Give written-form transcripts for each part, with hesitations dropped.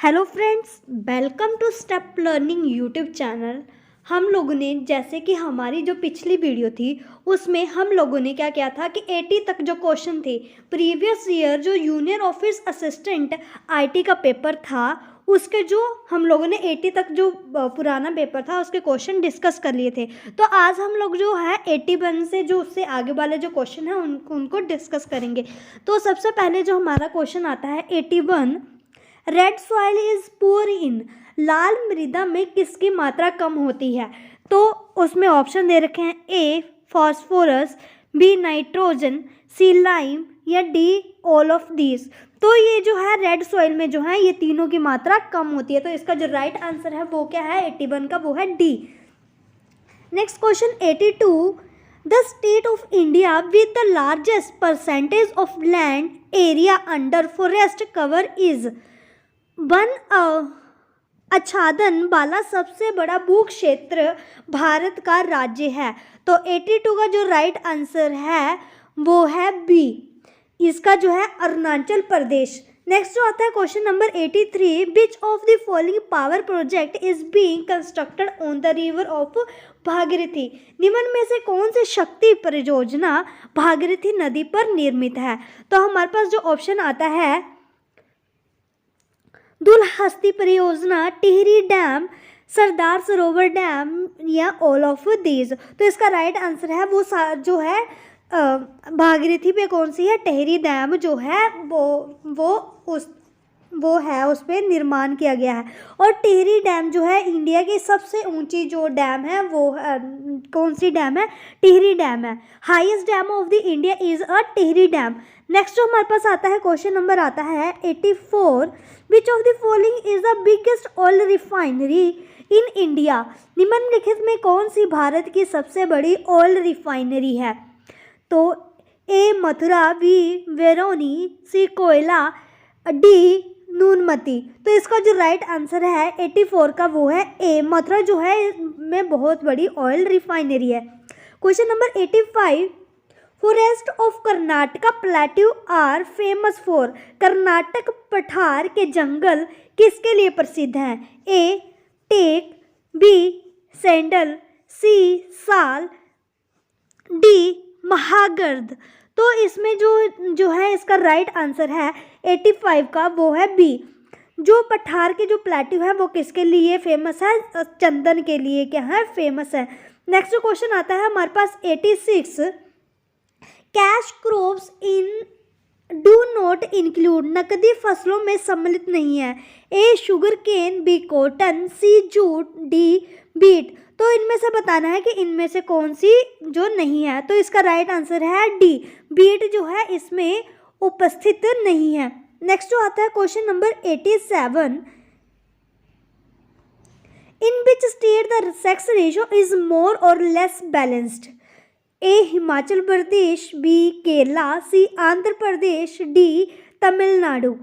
Hello friends, welcome to step learning YouTube channel. हम लोगों ने जैसे कि हमारी जो पिछली वीडियो थी उसमें हम लोगों ने क्या किया था कि 80 तक जो क्वेश्चन थे प्रीवियस ईयर जो जूनियर ऑफिस असिस्टेंट आईटी का पेपर था उसके जो हम लोगों ने 80 तक जो पुराना पेपर था उसके क्वेश्चन डिस्कस कर लिए थे। तो आज हम लोग जो है 81 से जो उससे आगे वाले जो क्वेश्चन है उनको डिस्कस करेंगे। तो सबसे पहले जो हमारा क्वेश्चन आता है 81, red soil is poor in, लाल मृदा में किसकी मात्रा कम होती है? तो उसमें ऑप्शन दे रखे हैं ए फॉस्फोरस, बी नाइट्रोजन, सी लाइम या डी ऑल ऑफ दीज। तो ये जो है रेड सॉइल में जो है ये तीनों की मात्रा कम होती है। तो इसका जो राइट आंसर है वो क्या है 81 का, वो है D. Next question 82, the state of India with the largest percentage of land area under forest cover is. One आच्छादन वाला सबसे बड़ा भू क्षेत्र भारत का राज्य है। तो 82 का जो राइट आंसर है वो है बी, इसका जो है अरुणाचल प्रदेश। नेक्स्ट जो आता है question number 83, which of the following power project is being constructed on the river of Bhagirathi. निम्न में से कौन सी शक्ति परियोजना भागीरथी नदी पर निर्मित है? तो हमारे पास जो ऑप्शन आता है दुलहस्ती परियोजना, टिहरी डैम, सरदार सरोवर डैम या ऑल ऑफ दीज। तो इसका राइट आंसर है वो जो है भागीरथी पे कौन सी है, टिहरी डैम जो है वो है उस पर निर्माण किया गया है। और टिहरी डैम जो है इंडिया की सबसे ऊंची जो डैम है वो कौन सी डैम है, टिहरी डैम है। Highest dam of the India is a Tehri dam. Next जो हमारे पास आता है क्वेश्चन नंबर आता है 84, विच of the following is the biggest oil refinery in India. निम्नलिखित में कौन सी भारत की सबसे बड़ी ऑयल रिफाइनरी है? तो ए मथुरा, बी वेरोनी, सी कोयला, डी नूनमती। तो इसका जो राइट आंसर है 84 का वो है ए, मथुरा जो है में बहुत बड़ी ऑयल रिफाइनरी है। Question number 85, forest of Karnataka plateau are famous for. Karnataka पठार के जंगल किसके लिए प्रसिद्ध हैं? A teak, B sandal, C sal, D महागर्द। तो इसमें जो है इसका राइट आंसर है 85 का, वो है बी। जो पठार के जो प्लेट्यू है वो किसके लिए फेमस है? चंदन के लिए क्या है, फेमस है। नेक्स्ट क्वेश्चन आता है हमारे पास 86, cash crops in do not include, नकदी फसलों में सम्मिलित नहीं है। ए शुगर केन, बी कॉटन, सी जूट, डी बीट। तो इनमें से बताना है कि इनमें से कौन सी जो नहीं है। तो इसका राइट आंसर है डी, बीट जो है इसमें उपस्थित नहीं है। नेक्स्ट जो आता है question number 87, in which state the sex ratio is more और लेस बैलेंस्ड। ए हिमाचल प्रदेश, बी केरला, सी आंध्र प्रदेश, डी तमिलनाडु।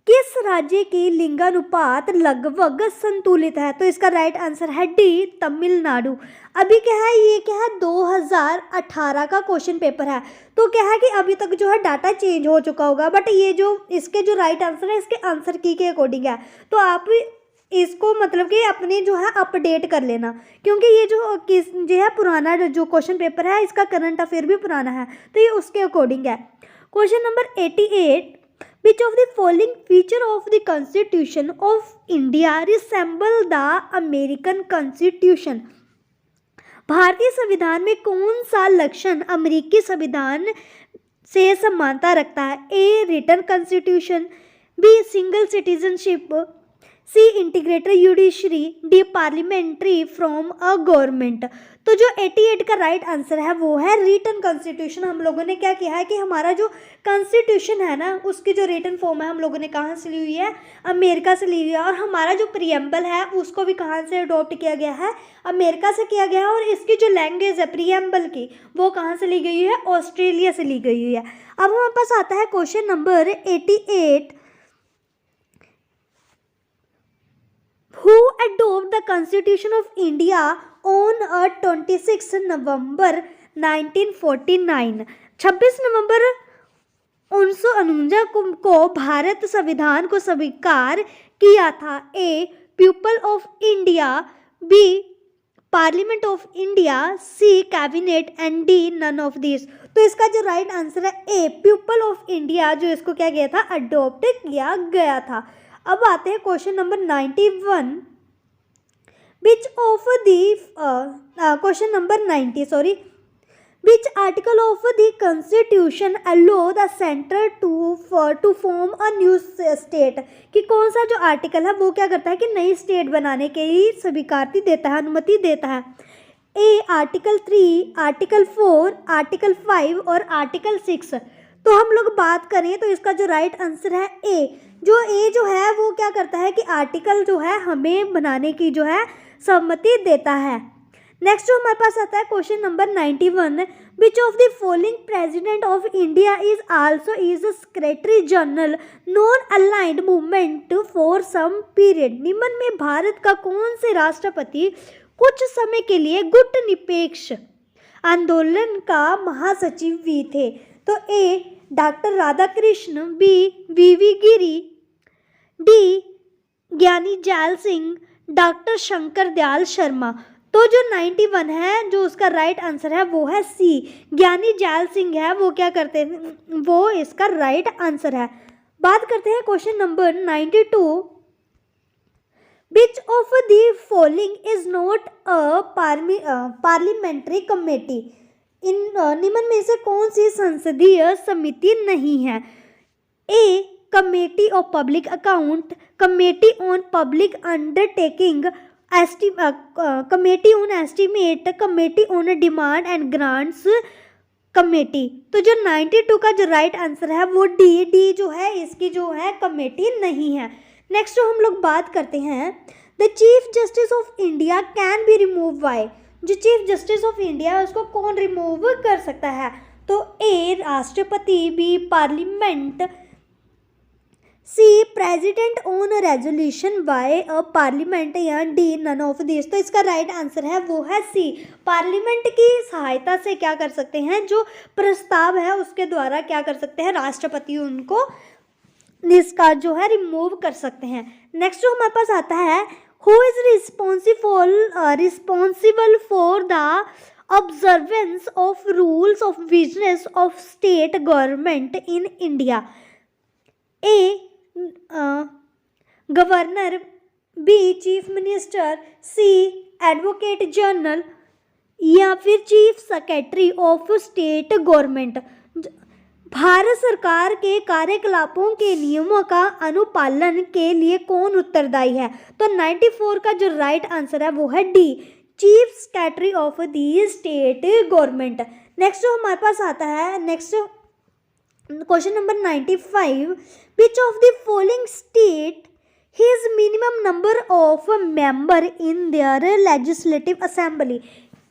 किस राज्य की लिंगानुपात लगभग संतुलित है? तो इसका राइट आंसर है डी तमिलनाडु। अभी क्या है, ये क्या है 2018 का क्वेश्चन पेपर है। तो क्या है कि अभी तक जो है डाटा चेंज हो चुका होगा, बट ये जो इसके जो राइट आंसर है इसके आंसर की के अकॉर्डिंग है। तो आप इसको मतलब कि अपने जो है अपडेट कर लेना, क्योंकि ये जो है पुराना जो क्वेश्चन पेपर है इसका करंट अफेयर भी पुराना है, तो ये उसके अकॉर्डिंग है। Question number 88, which of the following feature of the Constitution of India resemble the American Constitution। भारतीय संविधान में कौन सा लक्षण अमेरिकी संविधान से समानता रखता है? A written constitution, B single citizenship, C integrated judiciary, D parliamentary from a government. तो जो 88 का राइट आंसर है वो है रिटन कॉन्स्टिट्यूशन। हम लोगों ने क्या किया है कि हमारा जो कॉन्स्टिट्यूशन है ना उसकी जो रिटन फॉर्म है हम लोगों ने कहाँ से ली हुई है, अमेरिका से ली हुई है। और हमारा जो प्रीएम्बल है उसको भी कहाँ से अडॉप्ट किया गया है, अमेरिका से किया गया है। और इसकी जो लैंग्वेज है प्रीएम्बल की वो कहाँ से ली गई है, ऑस्ट्रेलिया से ली गई हुई है। अब हमारे पास आता है question number 88, who adopt the Constitution of India on 26 November 1949। 26 नवंबर 1949 को भारत संविधान को स्वीकार किया था? A people of India, B parliament of India, C cabinet and D none of this. तो इसका जो राइट आंसर है ए पीपल ऑफ इंडिया, जो इसको क्या किया था, अडॉप्ट किया गया था। अब आते हैं question number 91, which of the question number 90 sorry, which article of the constitution allow the center to form a new state? कि कौन सा जो आर्टिकल है वो क्या करता है कि नई स्टेट बनाने के लिए स्वीकृति देता है, अनुमति देता है? ए आर्टिकल 3, आर्टिकल 4, आर्टिकल 5 और आर्टिकल 6। तो हम लोग बात करें तो इसका जो राइट आंसर है ए। जो है वो क्या करता है कि आर्टिकल जो है हमें बनाने की जो है सम्मति देता है। नेक्स्ट जो हमारे पास आता है question number 91, which of the following president of India is also is secretary general non aligned movement for some period? निम्न में भारत का कौन से राष्ट्रपति कुछ समय के लिए गुट निरपेक्ष आंदोलन का महासचिव भी थे? तो A doctor Radhakrishna, B V Giri, D Gyani Zail Singh, doctor Shankar Dayal Sharma. तो जो 91 है जो उसका राइट आंसर है वो है सी, ज्ञानी जैल सिंह है वो क्या करते हैं, वो इसका राइट आंसर है। बात करते हैं question number 92, which of the following is not a parliamentary committee? इन निम्न में से कौन सी संसदीय समिति नहीं है? A committee of public account, committee on public undertaking, committee on estimate, committee on demand and grants committee. तो जो 92 का जो राइट आंसर है वो डी जो है इसकी जो है कमेटी नहीं है। नेक्स्ट जो हम लोग बात करते हैं, the chief justice of India can be remove by? जो चीफ जस्टिस ऑफ इंडिया है उसको कौन रिमूव कर सकता है? तो ए राष्ट्रपति, B parliament, C president on resolution by a parliament या डी नन ऑफ दिस। तो इसका राइट आंसर है वो है सी, पार्लियामेंट की सहायता से क्या कर सकते हैं, जो प्रस्ताव है उसके द्वारा क्या कर सकते हैं, राष्ट्रपति उनको इसका जो है रिमूव कर सकते हैं। नेक्स्ट जो हमारे पास आता है, who is responsible for the observance of rules of business of state government in India? A governor, B chief minister, C advocate general या फिर chief secretary of state government. Bharat सरकार के कार्यकलापों के नियमों का अनुपालन के लिए कौन उत्तरदायी है? तो 94 का जो राइट आंसर है वो है D, chief secretary of the state government. Next जो हमारे पास आता है, next question number 95, which of the following state his minimum number of member in their legislative assembly?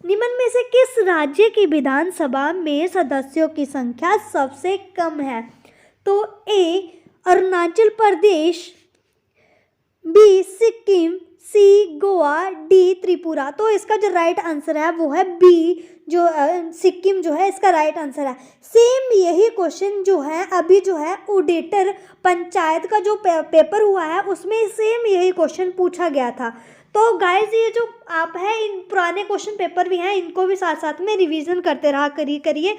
निम्न में से किस राज्य की विधानसभा में सदस्यों की संख्या सबसे कम है? तो ए अरुणाचल प्रदेश, बी सिक्किम, सी गोवा, डी त्रिपुरा। तो इसका जो राइट आंसर है वो है बी, जो सिक्किम जो है इसका राइट आंसर है। सेम यही क्वेश्चन जो है अभी जो है ऑडिटर पंचायत का जो पेपर हुआ है उसमें सेम यही क्वेश्चन पूछा गया था। तो गाइज ये जो आप है इन पुराने क्वेश्चन पेपर भी हैं इनको भी साथ साथ में रिवीजन करते रहा करिए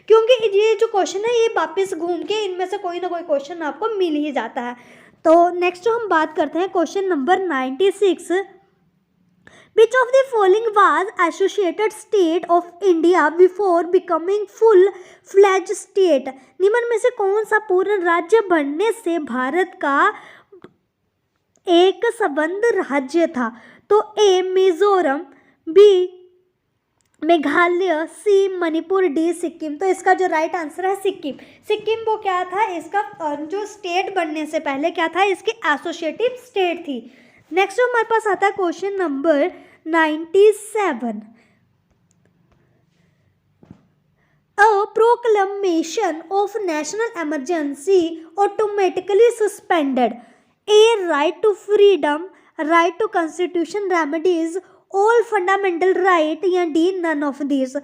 क्योंकि ये जो क्वेश्चन है ये वापस घूम के इनमें से कोई ना कोई क्वेश्चन आपको मिल ही जाता है। तो नेक्स्ट जो हम बात करते हैं question number 96, which of the following was associated state of India before becoming full fledge state? निम्न में से कौन सा पूर्ण राज्य बनने से भारत का एक संबद्ध राज्य था? तो ए मिजोरम, बी मेघालय, सी मणिपुर, डी सिक्किम। तो इसका जो राइट आंसर है सिक्किम। सिक्किम वो क्या था, इसका जो स्टेट बनने से पहले क्या था, इसकी एसोसिएटिव स्टेट थी। नेक्स्ट जो हमारे पास आता है question number 97, a proclamation of national emergency automatically suspended? A right to freedom, right to constitution remedies, all fundamental right या डी नन ऑफ दिस।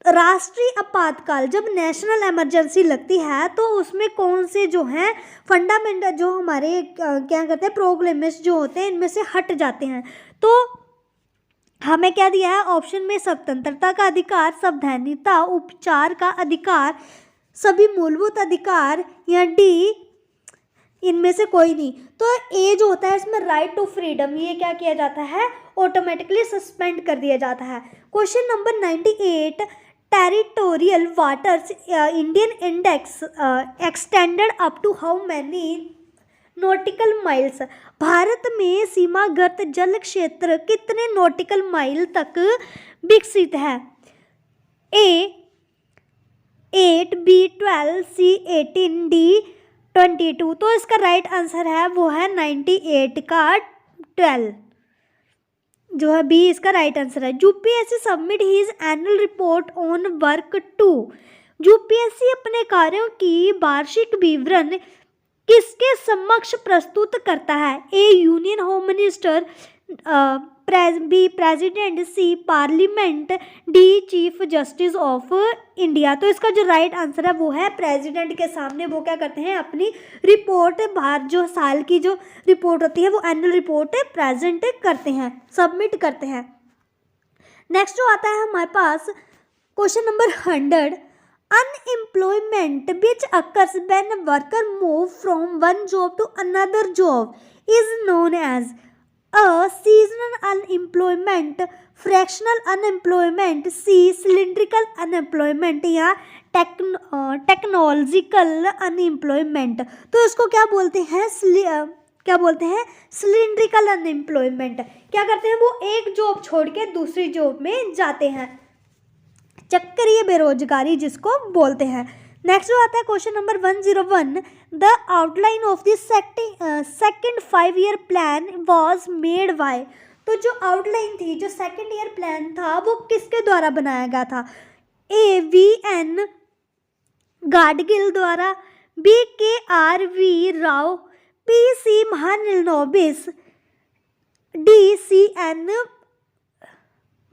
राष्ट्रीय आपातकाल, जब नेशनल इमरजेंसी लगती है तो उसमें कौन से जो हैं फंडामेंटल जो हमारे क्या कहते हैं प्रोक्लेमेस जो होते हैं इनमें से हट जाते हैं। तो हमें क्या दिया है ऑप्शन में, स्वतंत्रता का अधिकार, सावधानिता, उपचार का अधिकार, सभी मूलभूत अधिकार, या डी इनमें से कोई नहीं। तो ए जो होता है इसमें राइट टू फ्रीडम, ये क्या किया जाता है ऑटोमेटिकली सस्पेंड कर दिया जाता है। Question number 98, territorial waters Indian index extended up to how many nautical miles, Bharat में सीमागत जल क्षेत्र कितने नॉटिकल माइल तक विकसित है? ए 8, बी 12, सी 18, डी 22। तो इसका राइट आंसर है वो है 98 का 12 जो है बी इसका राइट आंसर है। UPSC submit his annual report on work 2, UPSC अपने कार्यों की वार्षिक विवरण किसके समक्ष प्रस्तुत करता है? A union home minister, B president, C parliament, D chief justice of India. तो इसका जो राइट आंसर है वो है प्रेसिडेंट के सामने वो क्या करते हैं अपनी रिपोर्ट, बाहर जो साल की जो रिपोर्ट होती है वो एनुअल रिपोर्ट प्रेजेंट करते हैं, सबमिट करते हैं। नेक्स्ट जो आता है हमारे पास question number 100, unemployment which occurs when worker move from one job to another job is known as A seasonal unemployment, fractional unemployment, C cylindrical unemployment, या टेक्नोलॉजिकल अनएम्प्लॉयमेंट। तो इसको क्या बोलते हैं सिलिंड्रिकल अनएम्प्लॉयमेंट। क्या करते हैं वो एक जॉब छोड़ के दूसरी जॉब में जाते हैं, चक्रीय बेरोजगारी जिसको बोलते हैं। नेक्स्ट जो आता है question number 101, the outline of the second 5-year plan was made by. तो जो आउटलाइन थी, जो सेकंड ईयर प्लान था वो किसके द्वारा बनाया गया था? ए वी.एन. गाडगिल द्वारा, B K R V. Rao, P C. Mahalanobis, D C N.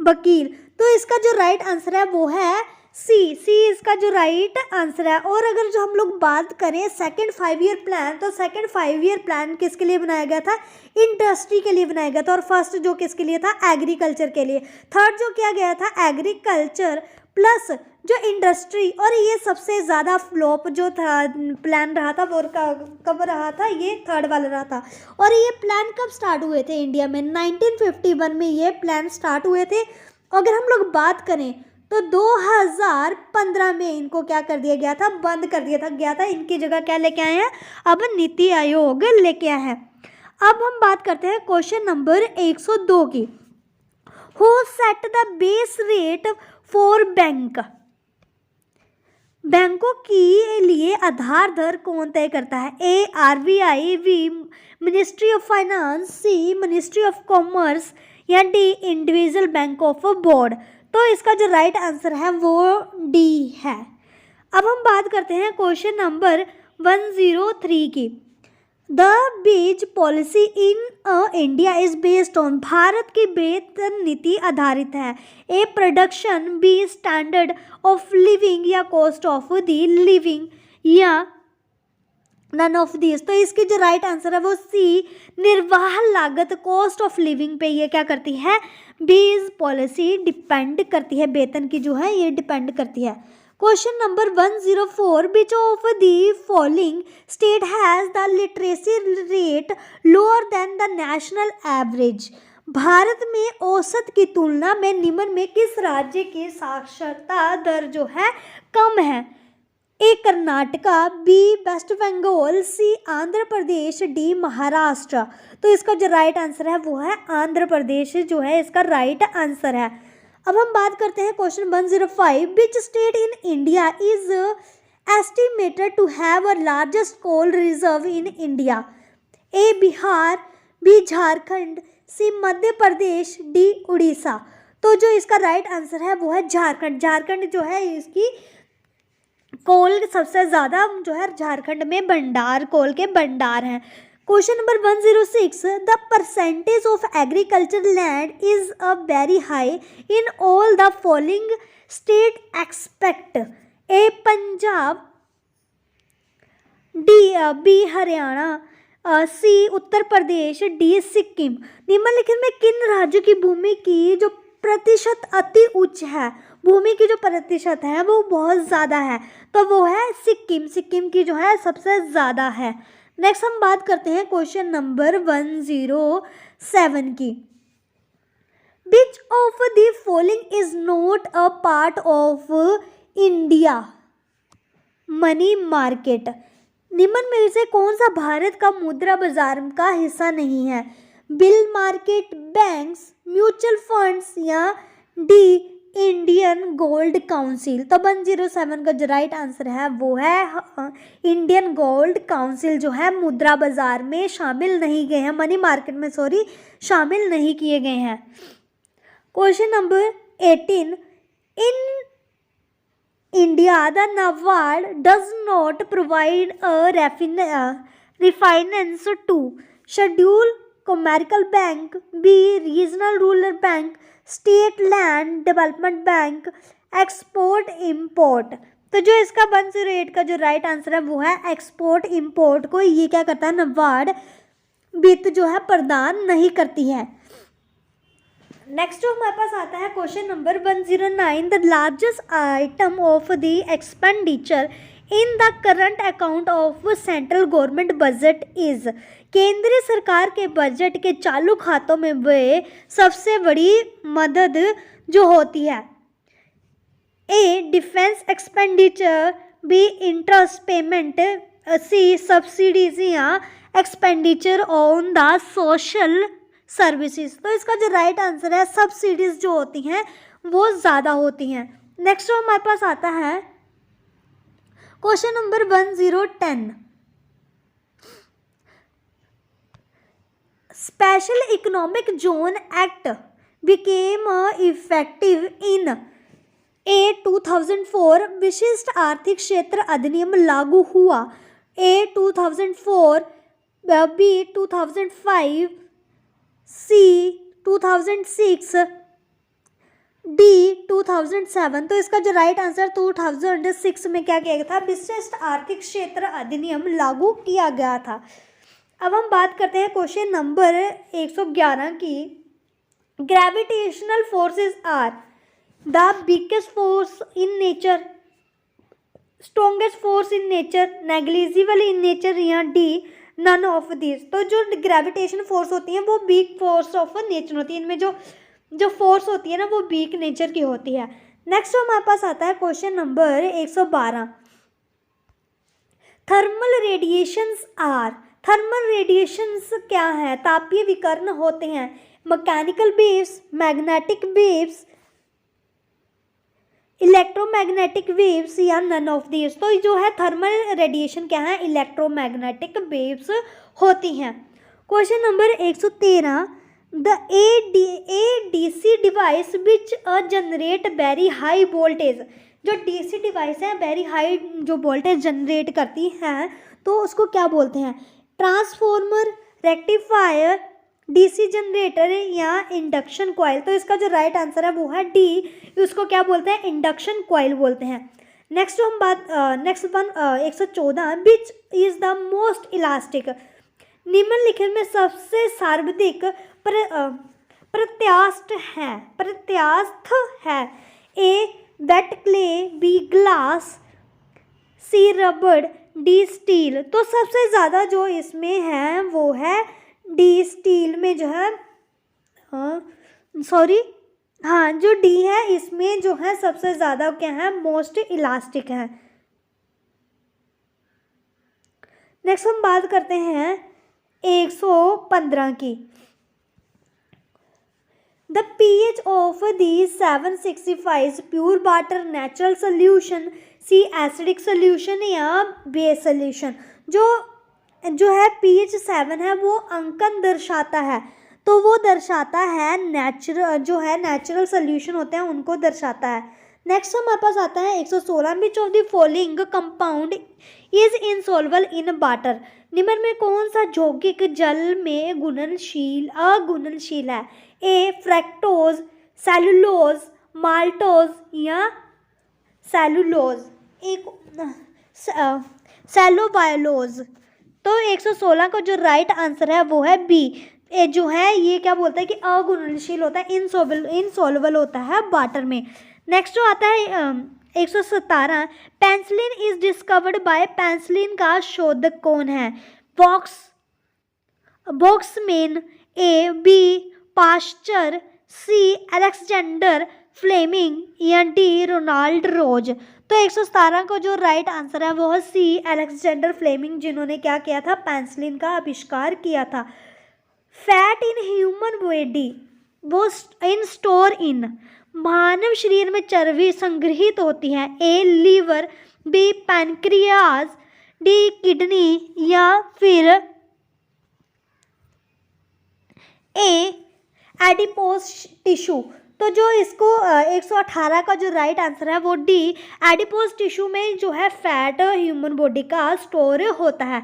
Vakil. तो इसका जो राइट आंसर है वो है सी इसका जो राइट आंसर है। और अगर जो हम लोग बात करें सेकंड 5-year प्लान, तो सेकंड 5-year प्लान किसके लिए बनाया गया था? इंडस्ट्री के लिए बनाया गया था। और फर्स्ट जो किसके लिए था? एग्रीकल्चर के लिए। थर्ड जो किया गया था एग्रीकल्चर प्लस जो इंडस्ट्री। और ये सबसे ज़्यादा फ्लॉप जो था प्लान रहा था वो कब रहा था? ये थर्ड वाला रहा था। और ये प्लान कब स्टार्ट हुए थे इंडिया में? 1951 में ये प्लान स्टार्ट हुए थे। अगर हम लोग बात करें तो 2015 में इनको क्या कर दिया गया था? बंद कर दिया गया था। इनकी जगह क्या लेके आए हैं? अब नीति आयोग लेके आए हैं। अब हम बात करते हैं क्वेश्चन नंबर 102 की। Who set the base rate for bank? बैंकों के लिए आधार दर कौन तय करता है? A RBI, B ministry of finance, C ministry of commerce, या D individual bank of board. तो इसका जो राइट आंसर है वो डी है। अब हम बात करते हैं क्वेश्चन नंबर 103 की। The wage policy in India is based on, Bharat की वेतन नीति आधारित है। A production, B standard of living, या कॉस्ट ऑफ द लिविंग, या नन ऑफ दिस। तो इसकी जो राइट आंसर है वो सी निर्वाह लागत, कॉस्ट ऑफ लिविंग पे ये क्या करती है? बेस पॉलिसी डिपेंड करती है, वेतन की जो है ये डिपेंड करती है। Question number 104, which of the following state has the literacy rate lower than the national average? Bharat में औसत की तुलना में निम्न में किस राज्य की साक्षरता दर जो है कम है? ए कर्नाटका, बी वेस्ट बंगाल, सी आंध्र प्रदेश, डी महाराष्ट्र। तो इसका जो राइट आंसर है वो है आंध्र प्रदेश जो है इसका राइट आंसर है। अब हम बात करते हैं question 105, which state in India is estimated to have a largest coal reserve in India? A Bihar, B Jharkhand, C Madhya Pradesh, D Orissa. तो जो इसका राइट आंसर है वो है झारखंड। झारखंड जो है इसकी कोल सबसे ज़्यादा जो है झारखंड में भंडार, कोल के भंडार हैं। Question number 106, the percentage of agriculture land is a very high in all the following state expect, A Punjab, B Haryana, C Uttar Pradesh, D Sikkim. निम्नलिखित में किन राज्यों की भूमि की जो प्रतिशत अति उच्च है, भूमि की जो प्रतिशत है वो बहुत ज़्यादा है, तो वो है सिक्किम। सिक्किम की जो है सबसे ज़्यादा है। नेक्स्ट हम बात करते हैं क्वेश्चन नंबर 107 की। Which of the following is not a part of India money market, निम्न में से कौन सा भारत का मुद्रा बाजार का हिस्सा नहीं है? Bill market, banks, mutual funds या डी इंडियन गोल्ड काउंसिल। तो 107 का जो राइट आंसर है वो है इंडियन गोल्ड काउंसिल, जो है मुद्रा बाजार में शामिल नहीं गए हैं, मनी मार्केट में शामिल नहीं किए गए हैं। Question number 18, in India the NABARD does not provide refinance to schedule commercial bank, B regional rural bank, state land development bank, export import. तो जो इसका 108 का जो राइट आंसर है वो है एक्सपोर्ट इंपोर्ट को ये क्या करता है, नाबार्ड वित्त जो है प्रदान नहीं करती है। नेक्स्ट जो हमारे पास आता है question number 109, the largest item of the expenditure in the current account of central government budget is, केंद्रीय सरकार के बजट के चालू खातों में वे सबसे बड़ी मदद जो होती है, A defence expenditure, B interest payment, C subsidies या expenditure on the social services. तो इसका जो राइट आंसर है सब्सिडीज जो होती हैं वो ज़्यादा होती हैं। नेक्स्ट जो हमारे पास आता है question number 1010, special economic zone act became effective in, A 2004 विशिष्ट आर्थिक क्षेत्र अधिनियम लागू हुआ, ए 2004, बी 2005, सी 2006, डी 2007। तो इसका जो राइट आंसर 2006 में क्या किया गया था, विशिष्ट आर्थिक क्षेत्र अधिनियम लागू किया गया था। अब हम बात करते हैं क्वेश्चन नंबर 111 की। Gravitational forces are the biggest force in nature, strongest force in nature, negligible in nature या डी नन ऑफ दिस। तो जो ग्रेविटेशन फोर्स होती है वो वीक फोर्स ऑफ नेचर होती है, इनमें जो फोर्स होती है ना वो वीक नेचर की होती है। नेक्स्ट हमारे पास आता है question number 112, thermal radiations are, thermal radiations क्या है, तापीय विकर्ण होते हैं, mechanical waves, magnetic waves, electromagnetic waves या नन ऑफ दिस। तो जो है थर्मल रेडिएशन क्या है, इलेक्ट्रोमैग्नेटिक वेव्स होती हैं। Question number 113, the DC device which generate very high voltage, जो डीसी डिवाइस है वेरी हाई जो वोल्टेज जनरेट करती हैं तो उसको क्या बोलते हैं, ट्रांसफॉर्मर, रेक्टिफायर, डीसी जनरेटर या इंडक्शन कॉइल। तो इसका जो राइट आंसर है वो है डी, उसको क्या बोलते हैं, इंडक्शन कॉइल बोलते हैं। नेक्स्ट हम बात 114, which is the most elastic, निम्नलिखित में सबसे सर्वाधिक प्रत्यास्थ है, ए वेट क्ले, बी ग्लास, सी रबड़, डी स्टील। तो सबसे ज़्यादा जो इसमें है वो है डी, स्टील में जो है जो डी है इसमें जो है सबसे ज़्यादा क्या है, मोस्ट इलास्टिक है। नेक्स्ट हम बात करते हैं 115 की। The pH of the 765 pure water natural solution, C acidic solution या बेस सोल्यूशन। जो है pH 7 है वो अंकन दर्शाता है, तो वो दर्शाता है नेचुरल, जो है नेचुरल सोल्यूशन होते हैं उनको दर्शाता है। नेक्स्ट हमारे पास आता है 116, विच of the following compound is insoluble in water. निम्न में कौन सा यौगिक जल में अघुलनशील है? ए फ्रैक्टोज, सेलुलोज, माल्टोज या सेलुलोज, सेलोबायोलोज। तो 116 का जो राइट आंसर है वो है बी। ये जो है ये क्या बोलता है कि अघुलनशील होता है, इनसॉल्युबल होता है वाटर में। नेक्स्ट जो आता है 117, penicillin is discovered by, penicillin का शोधक कौन है? Boxman, A B Pasteur, C Alexander Fleming या डी रोनाल्ड रोज। तो 117 का जो राइट आंसर है वो है सी अलेक्जेंडर फ्लेमिंग, जिन्होंने क्या किया था? पेंसिलिन का आविष्कार किया था। फैट इन ह्यूमन बॉडी वो इन स्टोर इन, मानव शरीर में चर्बी संग्रहित होती है। A liver, B pancreas, D kidney या फिर ए एडिपोज टिश्यू। तो जो इसको 118 का जो राइट आंसर है वो डी एडिपोज टिश्यू में जो है फैट ह्यूमन बॉडी का स्टोर होता है।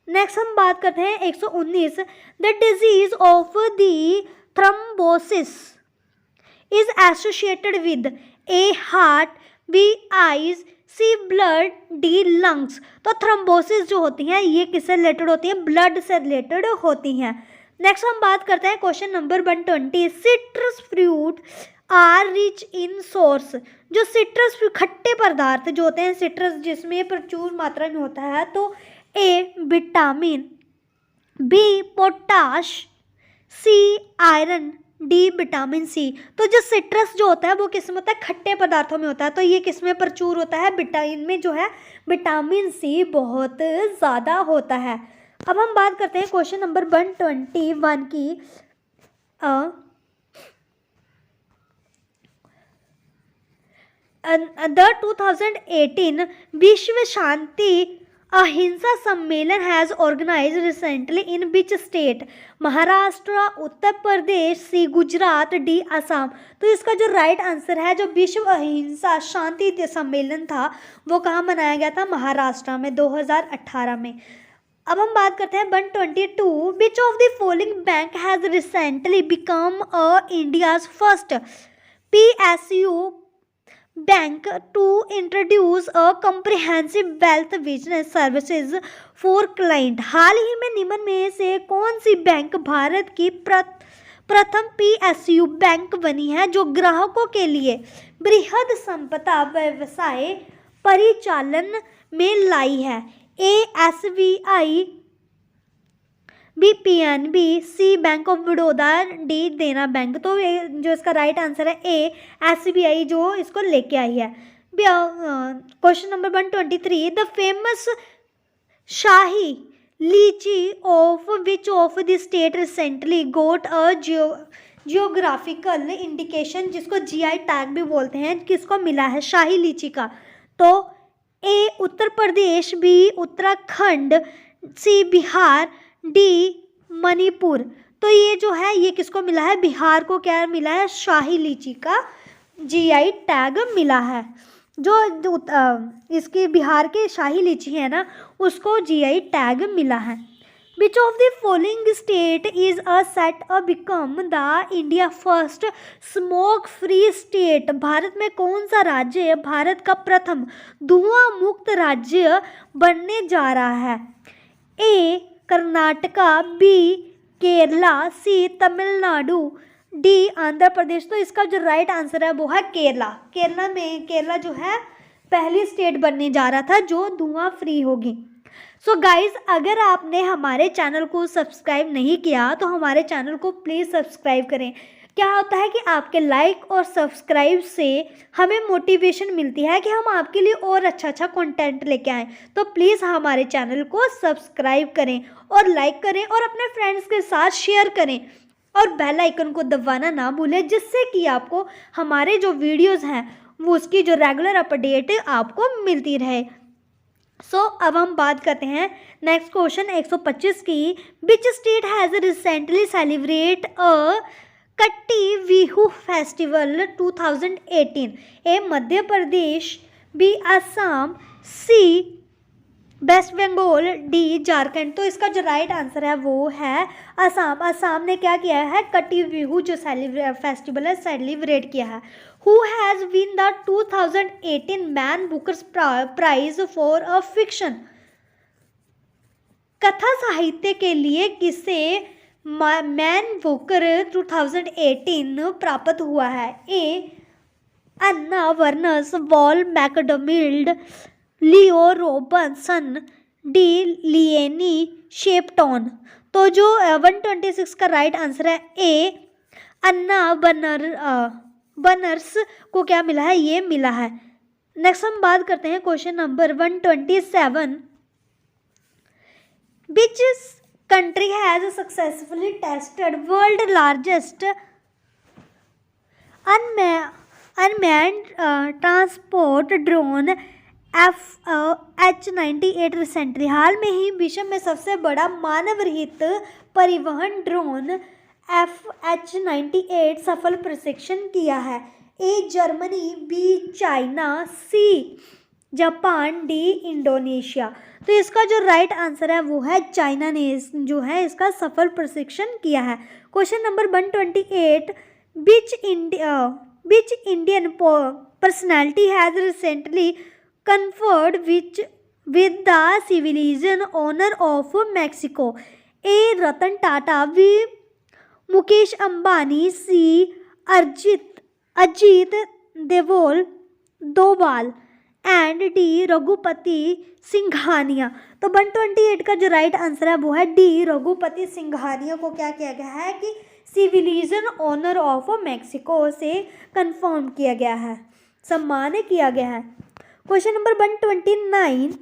नेक्स्ट हम बात करते हैं 119, the disease of the thrombosis is associated with, A heart, B eyes, C blood, D lungs. तो थ्रोम्बोसिस जो होती हैं ये किससे रिलेटेड होती हैं? ब्लड से रिलेटेड होती हैं। नेक्स्ट हम बात करते हैं question number 120, citrus fruit are rich in source. जो सिट्रस खट्टे पदार्थ जो होते हैं सिट्रस जिसमें प्रचुर मात्रा में होता है, तो A vitamin, B potash, C iron, D vitamin C. तो जो सिट्रस जो होता है वो किस में होता है? खट्टे पदार्थों में होता है। तो ये किस में प्रचुर होता है? इनमें जो है विटामिन सी बहुत ज़्यादा होता है। अब हम बात करते हैं क्वेश्चन नंबर 121 की। द 2018 विश्व Shanti Ahimsa Sammelan has organised recently in which state? Maharashtra, Uttar Pradesh, C Gujarat, D Assam. तो इसका जो राइट आंसर है, जो विश्व अहिंसा शांति सम्मेलन था वो कहाँ मनाया गया था? महाराष्ट्र में 2018 में। अब हम बात करते हैं 122, which of the following bank has recently become India's first PSU bank to introduce a comprehensive wealth business services for client. हाल ही में निम्न में से कौन सी बैंक भारत की प्रथम PSU बैंक बनी है जो ग्राहकों के लिए बृहद संपदा व्यवसाय परिचालन में लाई है? A SBI, B PNB, C bank of Baroda, D Dena bank. तो जो इसका राइट आंसर है ए SBI जो इसको लेके आई है। Question number 123, the famous Shahi litchi of which of the state recently got a geographical indication, जिसको GI टैग भी बोलते हैं, किसको मिला है शाही लीची का? तो ए उत्तर प्रदेश, बी उत्तराखंड, सी बिहार, डी मणिपुर। तो ये जो है ये किसको मिला है? बिहार को क्या मिला है? शाही लीची का GI टैग मिला है। जो इसकी बिहार के शाही लीची है ना उसको GI टैग मिला है। विच of the following state is a set a become the India first smoke free state? Bharat में कौन सा राज्य भारत का प्रथम धुआं मुक्त राज्य बनने जा रहा है? ए कर्नाटका, बी केरला, सी तमिलनाडु, डी आंध्र प्रदेश। तो इसका जो राइट आंसर है वो है केरला। केरला जो है पहली स्टेट बनने जा रहा था जो धुआं फ्री होगी। सो गाइज, अगर आपने हमारे चैनल को सब्सक्राइब नहीं किया तो हमारे चैनल को प्लीज़ सब्सक्राइब करें। क्या होता है कि आपके लाइक और सब्सक्राइब से हमें मोटिवेशन मिलती है कि हम आपके लिए और अच्छा कंटेंट लेके आएँ। तो प्लीज़ हमारे चैनल को सब्सक्राइब करें और लाइक करें और अपने फ्रेंड्स के साथ शेयर करें और बेल आइकन को दबाना ना भूलें, जिससे कि आपको हमारे जो वीडियोज़ हैं वो उसकी जो रेगुलर अपडेट आपको मिलती रहे। अब हम बात करते हैं नेक्स्ट क्वेश्चन 125 की। Which state has recently celebrate अ कट्टी बिहू फेस्टिवल 2018? ए मध्य प्रदेश, बी असम, सी वेस्ट बंगाल, डी झारखंड। तो इसका जो राइट आंसर है वो है असम। असम ने क्या किया है, कट्टी बिहू जो फेस्टिवल है सेलिब्रेट किया है। Who has win the 2018 Man Bookers prize for a fiction? कथा साहित्य के लिए किसे मैन बुकर 2018 प्राप्त हुआ है? ए अन्ना वर्नस, वॉल मैकडोमिल्ड, लियो रॉबसन, डी लिएनी शेपटॉन। तो जो 126 का राइट आंसर है ए अन्ना बर्नर्स को क्या मिला है, ये मिला है। नेक्स्ट हम बात करते हैं question number 127। Which country has successfully tested world largest unmanned transport drone H-98 recently? हाल में ही विश्व में सबसे बड़ा मानव रहित परिवहन ड्रोन H-98 सफल प्रशिक्षण किया है। A Germany, B China, C Japan, D Indonesia. तो इसका जो राइट आंसर है वो है चाइना ने जो है इसका सफल प्रशिक्षण किया है। Question number 128। Which Indian personality has recently conferred with the civilization honor of Mexico? A Ratan Tata, B Mukesh Ambani, C Ajit Doval and D Raghupati Singhania. तो 128 का जो राइट आंसर है वो है डी रघुपति सिंघानिया को क्या किया गया है कि सिविलियन ऑनर ऑफ मैक्सिको से कंफर्म किया गया है, सम्मानित किया गया है। Question number 129।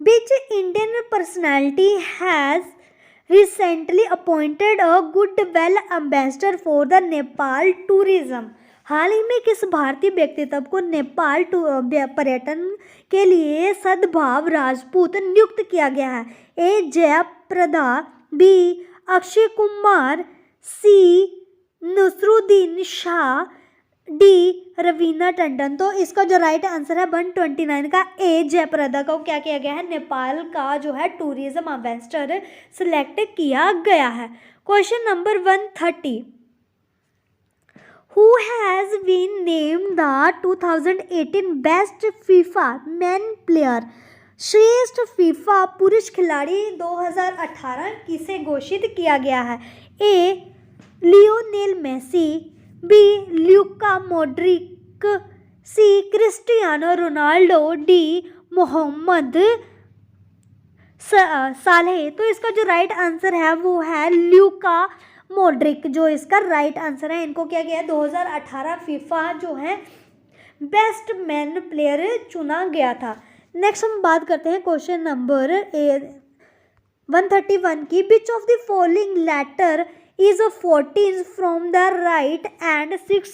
Which Indian personality has recently appointed a goodwill ambassador for the Nepal tourism? हाल ही में किस भारतीय व्यक्तित्व को नेपाल पर्यटन के लिए सद्भाव राजपूत नियुक्त किया गया है? ए जयप्रदा, बी अक्षय कुमार, सी नसरुद्दीन शाह, डी रवीना टंडन। तो इसका जो राइट आंसर है 129 का ए जयप्रदा को क्या किया गया है, नेपाल का जो है टूरिज्म एम्बेसडर सिलेक्ट किया गया है। Question number 130। Who has been named the 2018 best FIFA man player? श्रेष्ठ फीफा पुरुष खिलाड़ी 2018 किसे घोषित किया गया है? A Lionel Messi, B Luka Modric, C Cristiano Ronaldo, D Mohamed Salah. तो इसका जो राइट आंसर है वो है ल्यूका मॉड्रिक, जो इसका राइट आंसर है। इनको क्या गया 2018 फीफा जो है बेस्ट मैन प्लेयर चुना गया था। नेक्स्ट हम बात करते हैं क्वेश्चन नंबर 131 की। Which of the following letter is 14 from the right and 6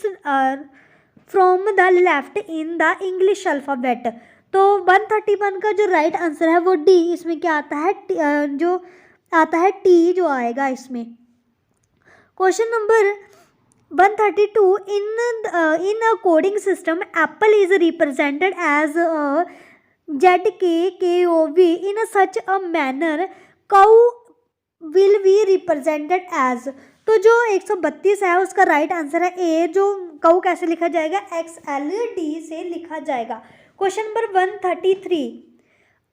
from the left in the English alphabet? तो 131 का जो राइट आंसर है वो डी, इसमें क्या आता है जो आता है टी जो आएगा इसमें। Question number 132। in a coding system apple is represented as ZKKOV in such a manner cow will be represented as? तो जो 132 है उसका राइट आंसर है ए, जो काउ कैसे लिखा जाएगा XLD से लिखा जाएगा। Question number 133।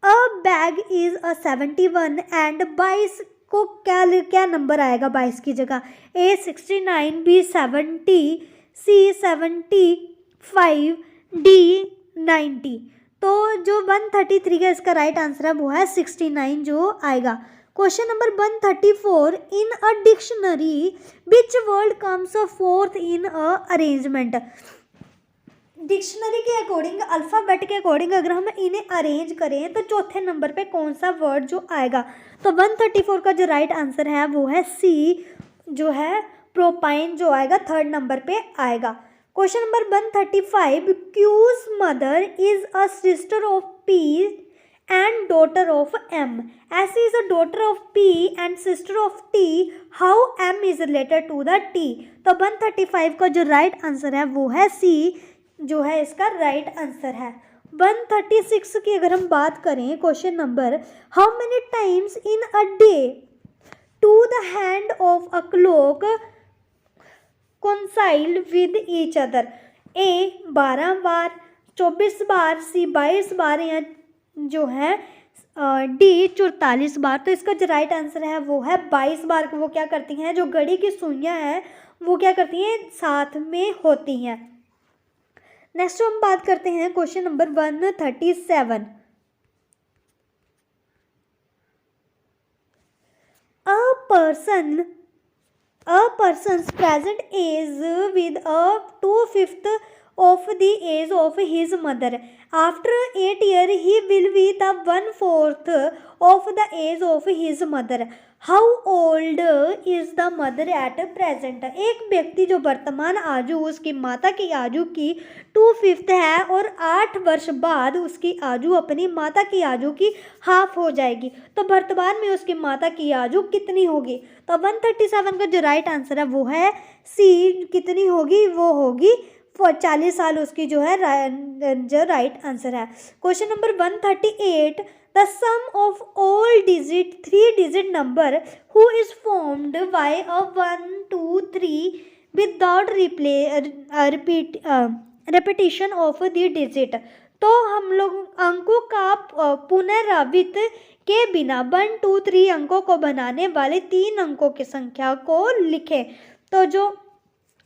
A bag is a 71 and 22 को क्या नंबर आएगा 22 की जगह? ए 69, बी 70, सी 75, डी 90। तो जो 133 का इसका राइट आंसर है वो है 69 जो आएगा। Question number 134। In a dictionary which word comes fourth in a arrangement? Dictionary के अकॉर्डिंग, अल्फ़ाबेट के अकॉर्डिंग अगर हम इन्हें अरेंज करें तो चौथे नंबर पे कौन सा वर्ड जो आएगा? तो 134 का जो राइट आंसर है वो है सी, जो है प्रोपाइन जो आएगा थर्ड नंबर पे आएगा। Question number 135। Q's mother is a sister of P and daughter of M. S is a daughter of P and sister of T. How M is related to the T? तो 135 का जो right answer है वो है C, जो है इसका right answer है। 136 की अगर हम बात करें, question number, how many times in a day to the hand of a clock coincide with each other? A 12 बार, 24 बार, C 22 बार, या जो है डी 44 बार। तो इसका जो राइट आंसर है वो है 22 बार। वो क्या करती हैं, जो घड़ी की सुइयां हैं वो क्या करती हैं, साथ में होती हैं। नेक्स्ट हम बात करते हैं question number 137। A person's present age with a 2/5 of the age of his mother. After 8 years, he will be the 1/4 of the age of his mother. How old is the mother at present? एक व्यक्ति जो वर्तमान आयु उसकी माता की आयु की 2/5 है और 8 वर्ष बाद उसकी आयु अपनी माता की आयु की हाफ हो जाएगी। तो वर्तमान में उसकी माता की आयु कितनी होगी? तो 137 का जो राइट आंसर है वो है सी, कितनी होगी, वो होगी 40 साल उसकी जो है जो राइट आंसर है। Question number 138, the sum of all digit 3 digit number who is formed by a 1 2 3 without repetition of the digit. तो हम लोग अंकों का पुनरावृत के बिना 1 2 3 अंकों को बनाने वाले 3 अंकों की संख्या को लिखें। तो जो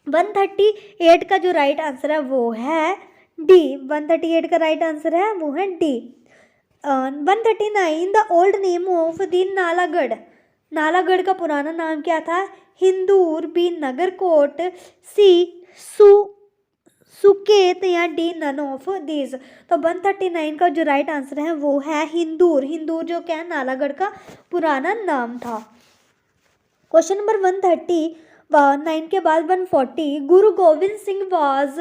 138 का जो राइट आंसर है वो है डी। 138 का राइट आंसर है वो है D. 139, the old name of the Nalagarh. Nalagarh का पुराना नाम क्या था? हिंदूर, बी नगरकोट, सी सुकेत, या डी नन ऑफ दीज। तो 139 का जो राइट आंसर है वो है हिंदूर। हिंदूर जो क्या है, नालागढ़ का पुराना नाम था। क्वेश्चन नंबर 139 के बाद 140, Guru Gobind Singh was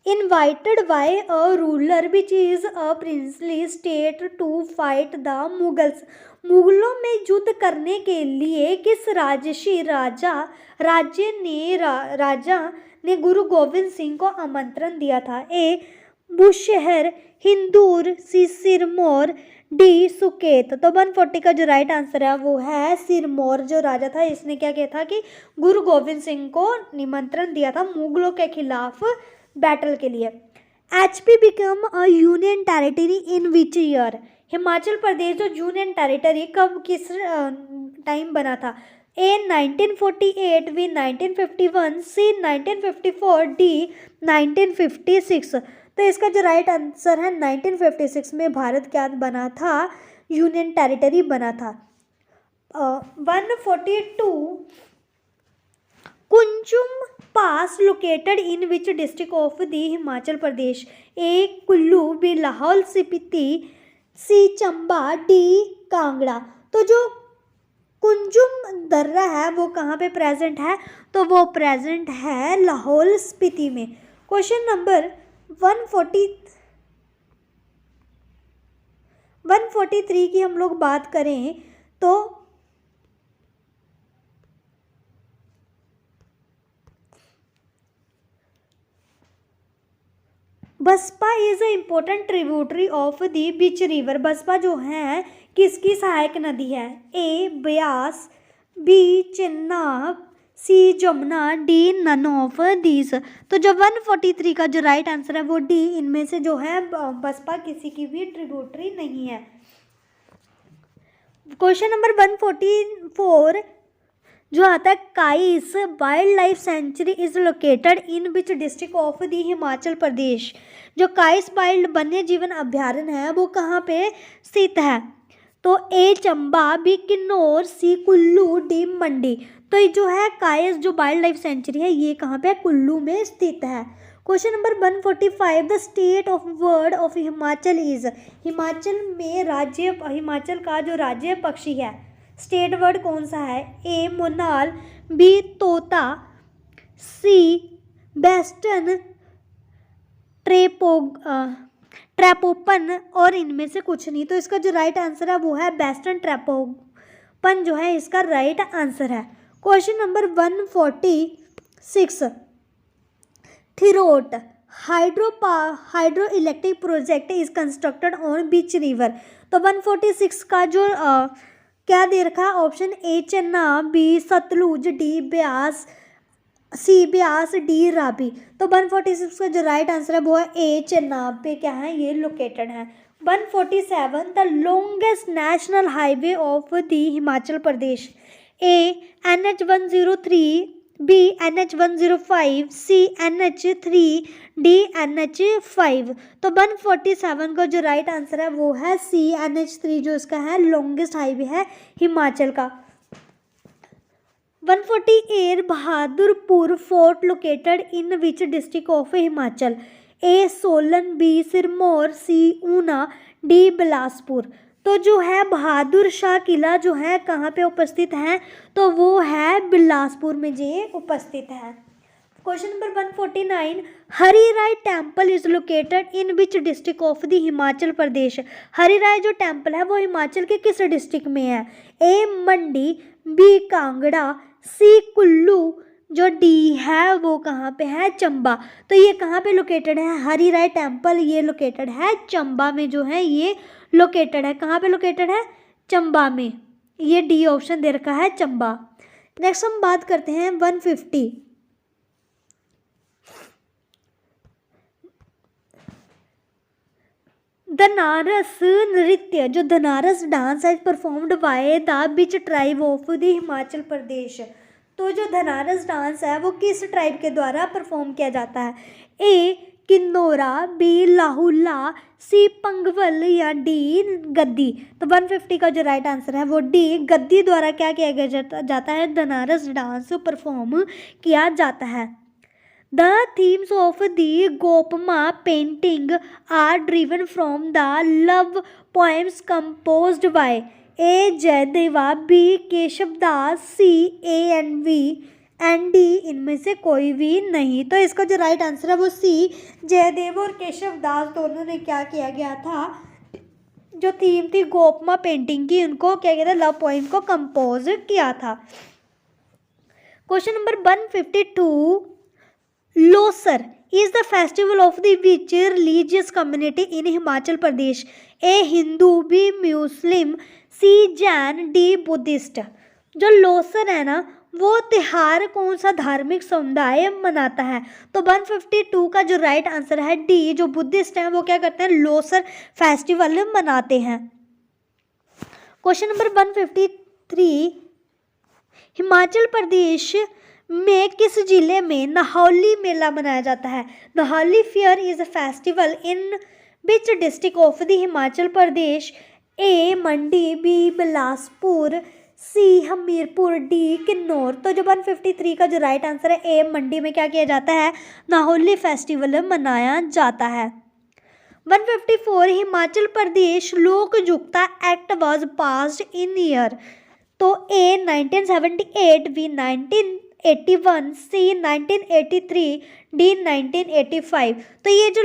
invited by a ruler which is a princely state to fight the Mughals. मुगलों में युद्ध करने के लिए किस राजा ने गुरु गोविंद सिंह को आमंत्रण दिया था? ए बुशहर, हिंदूर, सी सिरमौर, डी सुकेत। तो 140 का जो राइट आंसर है वो है सिरमौर। जो राजा था इसने क्या किया था कि गुरु गोविंद सिंह को निमंत्रण दिया था मुगलों के खिलाफ बैटल के लिए। HP become a union territory in which year? Himachal Pradesh जो यूनियन टेरिटरी कब, किस टाइम बना था? A 1948, B 1951, C 1954, D 1956। तो इसका जो राइट आंसर है 1956 में भारत क्या बना था? यूनियन टेरिटरी बना था। 142, Kunzum pass located in which district of the Himachal Pradesh? A Kullu, B Lahaul Spiti, C Chamba, D Kangra. तो जो कुंजुम दर्रा है वो कहाँ पे प्रेजेंट है? तो वो प्रेजेंट है लाहौल स्पीति में। क्वेश्चन नंबर 143 की हम लोग बात करें तो Baspa is a important tributary of the which river? Baspa जो है किसकी सहायक नदी है? A Beas, B Chenab, C Jamuna, D none of these. तो जो 143 का जो राइट आंसर है वो डी, इनमें से जो है बसपा किसी की भी ट्रिब्यूटरी नहीं है। क्वेश्चन नंबर 144 जो आता है, Kais wild life sanctuary is located in which district of the Himachal Pradesh? जो काइस वाइल्ड वन्य जीवन अभ्यारण्य है वो कहाँ पे स्थित है? तो ए चंबा, बी किन्नौर, सी कुल्लू, डी मंडी। तो ये जो है काइस जो वाइल्ड लाइफ सेंचुरी है ये कहाँ पे? कुल्लू में स्थित है। Question number 145, the state of word of Himachal is? Himachal में हिमाचल का जो राज्य पक्षी है स्टेट वर्ड कौन सा है? ए मोनाल, बी तोता, सी वेस्टर्न ट्रैपोपन और इनमें से कुछ नहीं। तो इसका जो राइट आंसर है वो है वेस्टर्न ट्रैपोपन जो है इसका राइट आंसर है। Question number 146, Thirot hydro electric project is constructed on which river. तो 146 का जो क्या दे रखा है, option A Chenab, B Sutlej, D Beas, C Beas, D Ravi. तो 146 का जो राइट आंसर है वो है ए चन्नाब पे क्या है ये लोकेटेड है। 147, the longest national highway of the Himachal Pradesh, A NH103, B NH105, C NH3, D NH5। तो 147 का जो राइट आंसर है वो है सी NH3 जो इसका है लॉन्गेस्ट हाईवे है हिमाचल का। 148, Bahadurpur fort located in which district of Himachal, A Solan, B Sirmaur, C Una, D Bilaspur. तो जो है बहादुर शाह किला जो है कहाँ पे उपस्थित है, तो वो है बिलासपुर में जे उपस्थित है। Question number 149, Hariraya temple is located in which district of the Himachal Pradesh. Hariraya जो टेम्पल है वो हिमाचल के किस डिस्ट्रिक्ट में है, ए मंडी, बी कांगड़ा, सी कुल्लू, जो डी है वो कहाँ पे है चंबा। तो ये कहाँ पे लोकेटेड है, हरिराय टेम्पल ये लोकेटेड है चंबा में जो है ये लोकेटेड है। कहाँ पे लोकेटेड है, चंबा में। ये डी ऑप्शन दे रखा है चंबा। नेक्स्ट हम बात करते हैं 150, धनारस नृत्य जो धनारस डांस है performed by the which tribe of the Himachal Pradesh. तो जो धनारस डांस है वो किस ट्राइब के द्वारा परफॉर्म किया जाता है, ए किन्नौरा, बी लाहुला, सी पंगवल या डी गद्दी। तो 150 का जो राइट आंसर है वो डी गद्दी द्वारा क्या किया जाता है, धनारस डांस परफॉर्म किया जाता है। The themes of the Gopma painting are driven from the love poems composed by A. Jayadeva, B. Keshav Das, C. A and V and D इनमें से कोई भी नहीं। तो इसका जो राइट आंसर है वो सी जयदेव और केशव दास दोनों ने क्या किया गया था, जो थीम थी गोपमा पेंटिंग की उनको क्या किया था, लव पोएम को कंपोज किया था। Question number 152, Losar is the festival of the which religious community in Himachal Pradesh, A Hindu, B Muslim, C Jain, D Buddhist. जो लोसर है ना वो त्योहार कौन सा धार्मिक समुदाय मनाता है, तो 152 का जो राइट आंसर है डी, जो बुद्धिस्ट हैं वो क्या करते हैं, लोसर फेस्टिवल मनाते हैं। क्वेश्चन नंबर 153, हिमाचल प्रदेश में किस जिले में नहौली मेला मनाया जाता है, Nahauli fair is a festival in which district of the Himachal Pradesh, A Mandi, B Bilaspur, C Hamirpur, D Kinnaur. तो जो 153 का जो राइट आंसर है ए मंडी में क्या किया जाता है, नहौली फेस्टिवल मनाया जाता है। 154, Himachal Pradesh Lokayukta act was passed in year, तो ए 1978, बी 1981, सी 1983, डी 1985। तो ये जो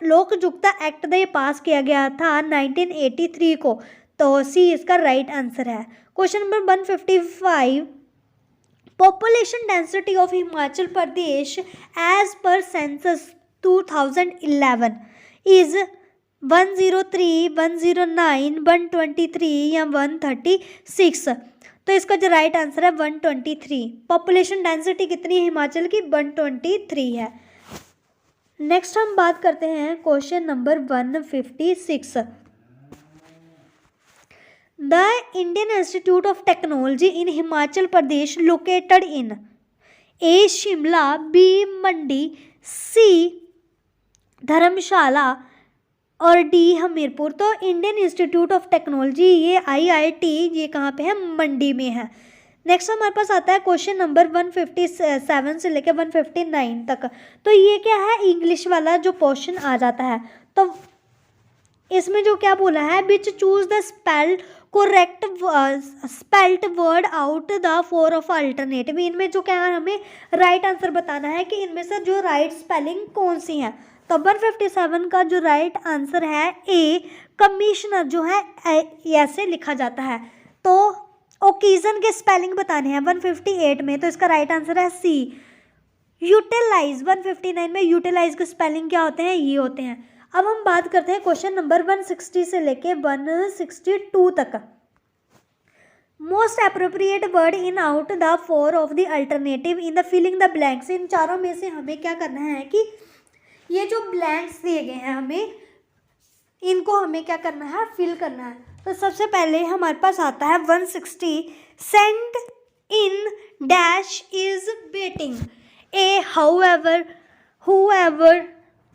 लोकयुक्ता एक्ट ये पास किया गया था 1983 को, तो सी इसका राइट आंसर है। Question number 155, population density of Himachal Pradesh as per census 2011 is 103, 109, 123 या 136। तो इसका जो राइट आंसर है 123। पॉपुलेशन डेंसिटी कितनी है हिमाचल की, 123 है। नेक्स्ट हम बात करते हैं question number 156, the Indian institute of technology in Himachal Pradesh located in, A Shimla, B Mandi, C Dharamshala और डी हमीरपुर। तो इंडियन इंस्टीट्यूट ऑफ टेक्नोलॉजी ये IIT ये कहाँ पे है, मंडी में है। नेक्स्ट हमारे पास आता है क्वेश्चन नंबर 157 से लेकर 159 तक। तो ये क्या है, इंग्लिश वाला जो पोर्शन आ जाता है। तो इसमें जो क्या बोला है, which choose the correct spelt word out the four of alternative. इनमें जो क्या है हमें राइट आंसर बताना है कि इनमें से जो राइट स्पेलिंग कौन सी है। तो 157 का जो राइट आंसर है ए, कमिश्नर जो है ऐसे लिखा जाता है। तो ओकेजन के स्पेलिंग बताने हैं 158 में, तो इसका राइट आंसर है सी, यूटिलाइज। 159 में यूटिलाइज के स्पेलिंग क्या होते हैं, ये होते हैं। अब हम बात करते हैं क्वेश्चन नंबर 160 से लेके 162 तक। Most appropriate word in out the four of the alternative in the filling the blanks. इन चारों में से हमें क्या करना है कि ये जो ब्लैंक्स दिए गए हैं हमें, इनको हमें क्या करना है, फिल करना है। तो सबसे पहले हमारे पास आता है 160, sent in dash is betting, A, however, whoever,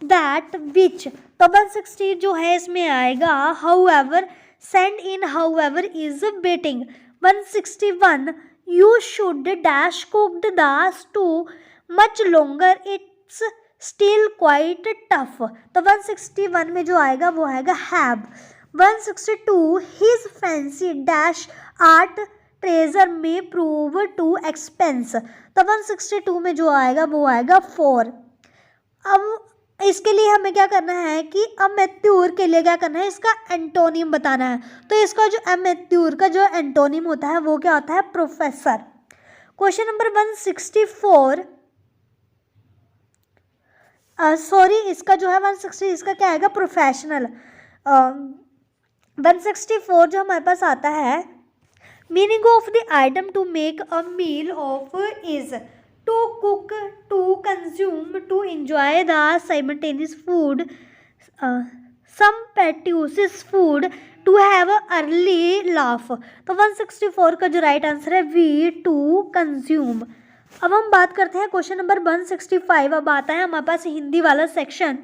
that, which. तो 160 जो है इसमें आएगा however, send in however is betting. 161, you should dash cooked the stew much longer, it's still quite tough. तो 161 में जो आएगा वो आएगा have. 162, his fancy dash art treasure में प्रूव टू एक्सपेंस। तो 162 में जो आएगा वो आएगा फॉर। अब इसके लिए हमें क्या करना है कि अमेत्यूर के लिए क्या करना है, इसका एंटोनिम बताना है। तो इसका जो अमेत्यूर का जो एंटोनिम होता है वो क्या होता है, प्रोफेसर। क्वेश्चन नंबर 164, सॉरी इसका जो है 160, इसका क्या आएगा, प्रोफेशनल। 164 जो हमारे पास आता है, meaning of the item to make a meal of is to cook, to consume, to enjoy the simultaneous food, some produces food, to have a early laugh. तो 164 का जो राइट आंसर है वी, टू कंज्यूम। अब हम बात करते हैं question number 165। अब आता है हमारे पास हिंदी वाला सेक्शन।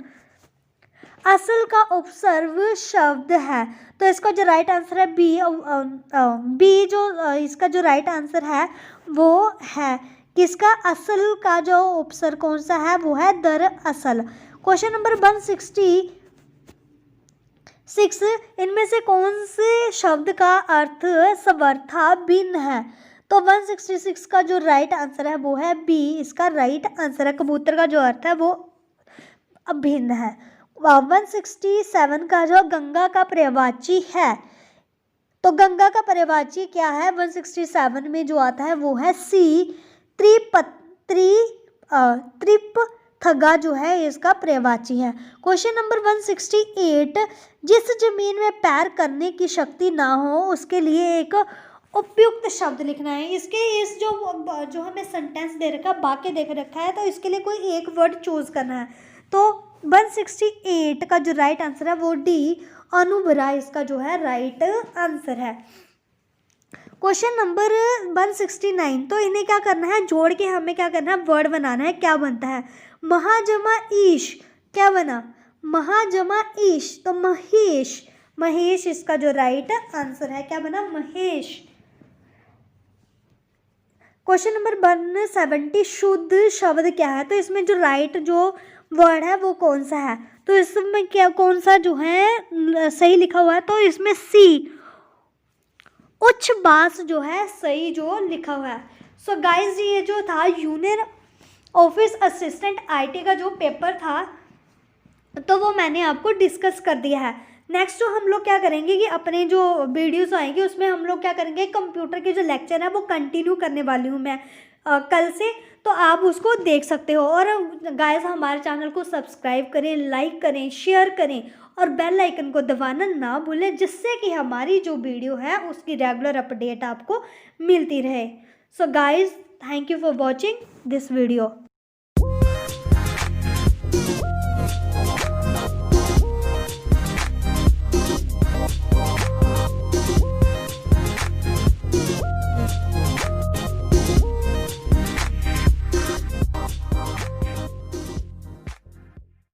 असल का उपसर्ग शब्द है, तो इसका जो राइट आंसर है बी। बी जो इसका जो राइट आंसर है वो है किसका, असल का जो उपसर्ग कौन सा है वो है दरअसल। क्वेश्चन नंबर 166, इनमें से कौन से शब्द का अर्थ समर्था भिन्न है। तो 166 का जो राइट आंसर है वो है बी, इसका राइट आंसर है, कबूतर का जो अर्थ है वो अभिन्न है। 167 का जो गंगा का पर्यायवाची है, तो गंगा का पर्यायवाची क्या है, 167 में जो आता है वो है सी, त्रिप थगा जो है इसका पर्यायवाची है। क्वेश्चन नंबर 168, जिस जमीन में पैर करने की शक्ति ना हो उसके लिए एक उपयुक्त शब्द लिखना है। इसके इस जो हमें सेंटेंस दे रखा है, वाक्य देख रखा है, तो इसके लिए कोई एक वर्ड चूज करना है। तो 168 का जो राइट आंसर है वो डी, अनुबरा इसका जो है राइट आंसर है। क्वेश्चन नंबर 169, तो इन्हें क्या करना है, जोड़ के हमें क्या करना है, वर्ड बनाना है। क्या बनता है, महाजमा ईश, क्या बना, महाजमा ईश, तो महेश, महेश इसका जो राइट आंसर है, क्या बना, महेश। क्वेश्चन नंबर 170, शुद्ध शब्द क्या है, तो इसमें जो राइट जो वर्ड है वो कौन सा है, तो इसमें क्या कौन सा जो है सही लिखा हुआ है, तो इसमें सी, उच्च बास जो है सही जो लिखा हुआ है। सो गाइज ये जो था यूनियन ऑफिस असिस्टेंट आईटी का जो पेपर था तो वो मैंने आपको डिस्कस कर दिया है। नेक्स्ट जो हम लोग क्या करेंगे कि अपने जो वीडियोस आएंगे उसमें हम लोग क्या करेंगे, कंप्यूटर के जो लेक्चर है वो कंटिन्यू करने वाली हूँ मैं कल से, तो आप उसको देख सकते हो। और गाइस हमारे चैनल को सब्सक्राइब करें, लाइक करें, शेयर करें और बेल आइकन को दबाना ना भूलें, जिससे कि हमारी जो वीडियो है उसकी रेगुलर अपडेट आपको मिलती रहे। So guys, thank you for watching this video.